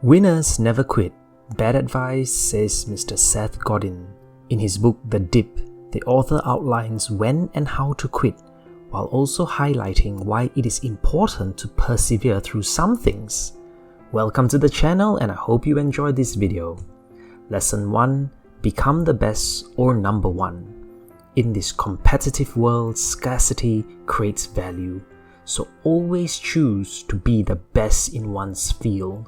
Winners never quit. Bad advice, says Mr. Seth Godin. In his book The Dip, the author outlines when and how to quit, while also highlighting why it is important to persevere through some things. Welcome to the channel, and I hope you enjoyed this video. Lesson 1. Become the best or number one. In this competitive world, scarcity creates value, so always choose to be the best in one's field.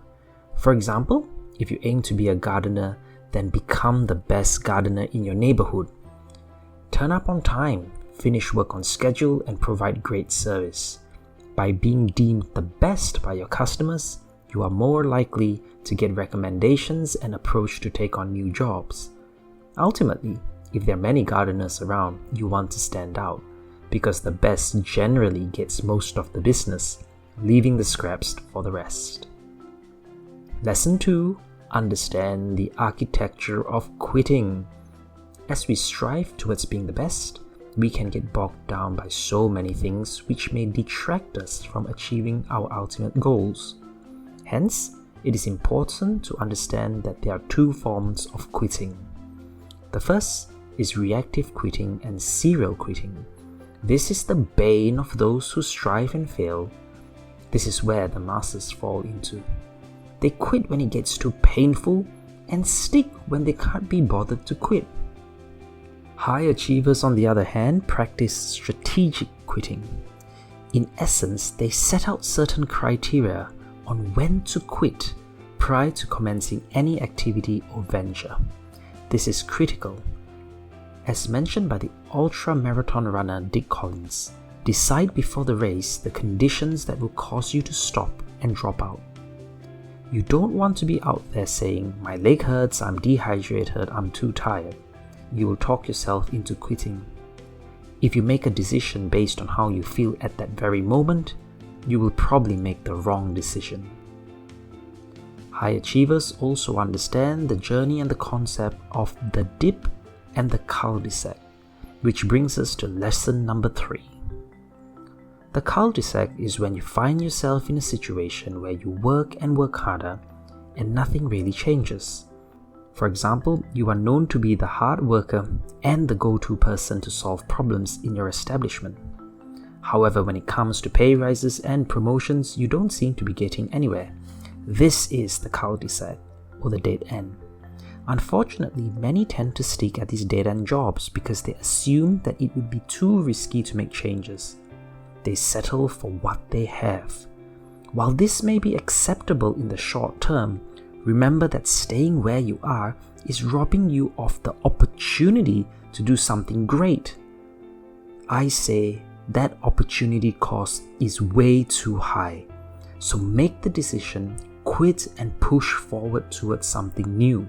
For example, if you aim to be a gardener, then become the best gardener in your neighborhood. Turn up on time, finish work on schedule, and provide great service. By being deemed the best by your customers, you are more likely to get recommendations and approached to take on new jobs. Ultimately, if there are many gardeners around, you want to stand out, because the best generally gets most of the business, leaving the scraps for the rest. Lesson 2. Understand the architecture of quitting. As we strive towards being the best, we can get bogged down by so many things which may detract us from achieving our ultimate goals. Hence, it is important to understand that there are two forms of quitting. The first is reactive quitting and serial quitting. This is the bane of those who strive and fail. This is where the masses fall into. They quit when it gets too painful and stick when they can't be bothered to quit. High achievers, on the other hand, practice strategic quitting. In essence, they set out certain criteria on when to quit prior to commencing any activity or venture. This is critical. As mentioned by the ultra-marathon runner Dick Collins, decide before the race the conditions that will cause you to stop and drop out. You don't want to be out there saying, "My leg hurts, I'm dehydrated, I'm too tired." You will talk yourself into quitting. If you make a decision based on how you feel at that very moment, you will probably make the wrong decision. High achievers also understand the journey and the concept of the dip and the cul-de-sac, which brings us to lesson number 3. The cul-de-sac is when you find yourself in a situation where you work and work harder and nothing really changes. For example, you are known to be the hard worker and the go-to person to solve problems in your establishment. However, when it comes to pay rises and promotions, you don't seem to be getting anywhere. This is the cul-de-sac, or the dead end. Unfortunately, many tend to stick at these dead-end jobs because they assume that it would be too risky to make changes. They settle for what they have. While this may be acceptable in the short term, remember that staying where you are is robbing you of the opportunity to do something great. I say that opportunity cost is way too high. So make the decision, quit, and push forward towards something new.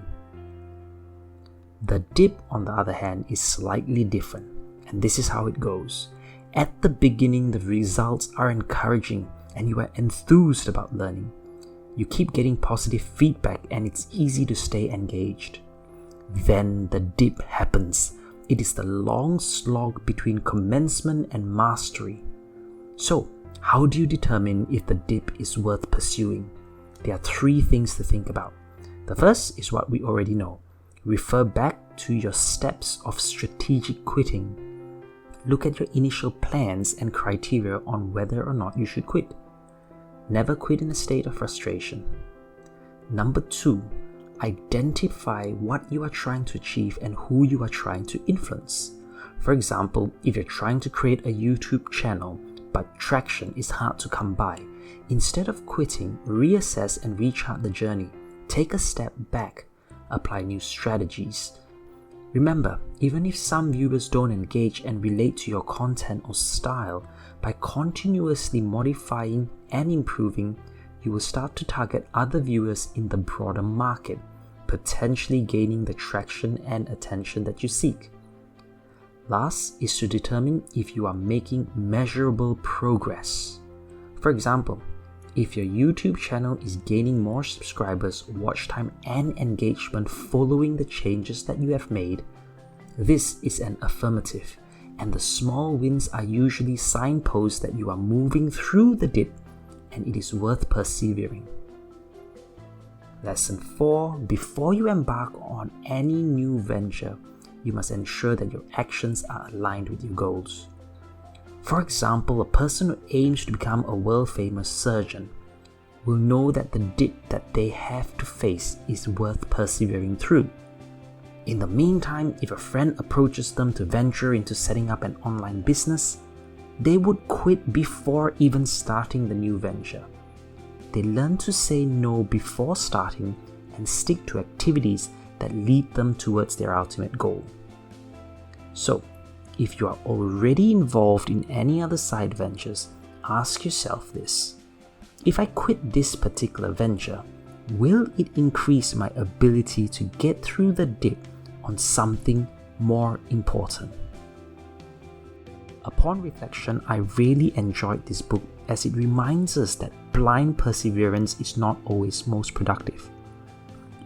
The dip, on the other hand, is slightly different, and this is how it goes. At the beginning, the results are encouraging and you are enthused about learning. You keep getting positive feedback and it's easy to stay engaged. Then the dip happens. It is the long slog between commencement and mastery. So, how do you determine if the dip is worth pursuing? There are 3 things to think about. The first is what we already know. Refer back to your steps of strategic quitting. Look at your initial plans and criteria on whether or not you should quit. Never quit in a state of frustration. Number 2, identify what you are trying to achieve and who you are trying to influence. For example, if you're trying to create a YouTube channel, but traction is hard to come by, instead of quitting, reassess and rechart the journey. Take a step back, apply new strategies. Remember, even if some viewers don't engage and relate to your content or style, by continuously modifying and improving, you will start to target other viewers in the broader market, potentially gaining the traction and attention that you seek. Last is to determine if you are making measurable progress. For example, if your YouTube channel is gaining more subscribers, watch time, and engagement following the changes that you have made, this is an affirmative, and the small wins are usually signposts that you are moving through the dip and it is worth persevering. Lesson 4. Before you embark on any new venture, you must ensure that your actions are aligned with your goals. For example, a person who aims to become a world-famous surgeon will know that the dip that they have to face is worth persevering through. In the meantime, if a friend approaches them to venture into setting up an online business, they would quit before even starting the new venture. They learn to say no before starting and stick to activities that lead them towards their ultimate goal. So, if you are already involved in any other side ventures, ask yourself this: if I quit this particular venture, will it increase my ability to get through the dip on something more important? Upon reflection, I really enjoyed this book as it reminds us that blind perseverance is not always most productive.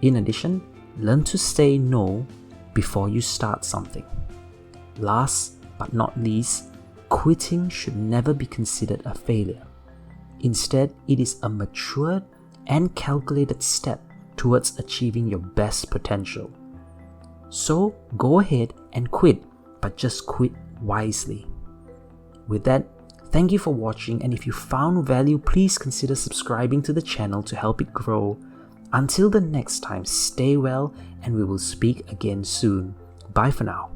In addition, learn to say no before you start something. Last but not least, quitting should never be considered a failure. Instead, it is a matured and calculated step towards achieving your best potential. So go ahead and quit, but just quit wisely. With that, thank you for watching, and if you found value, please consider subscribing to the channel to help it grow. Until the next time, stay well and we will speak again soon. Bye for now.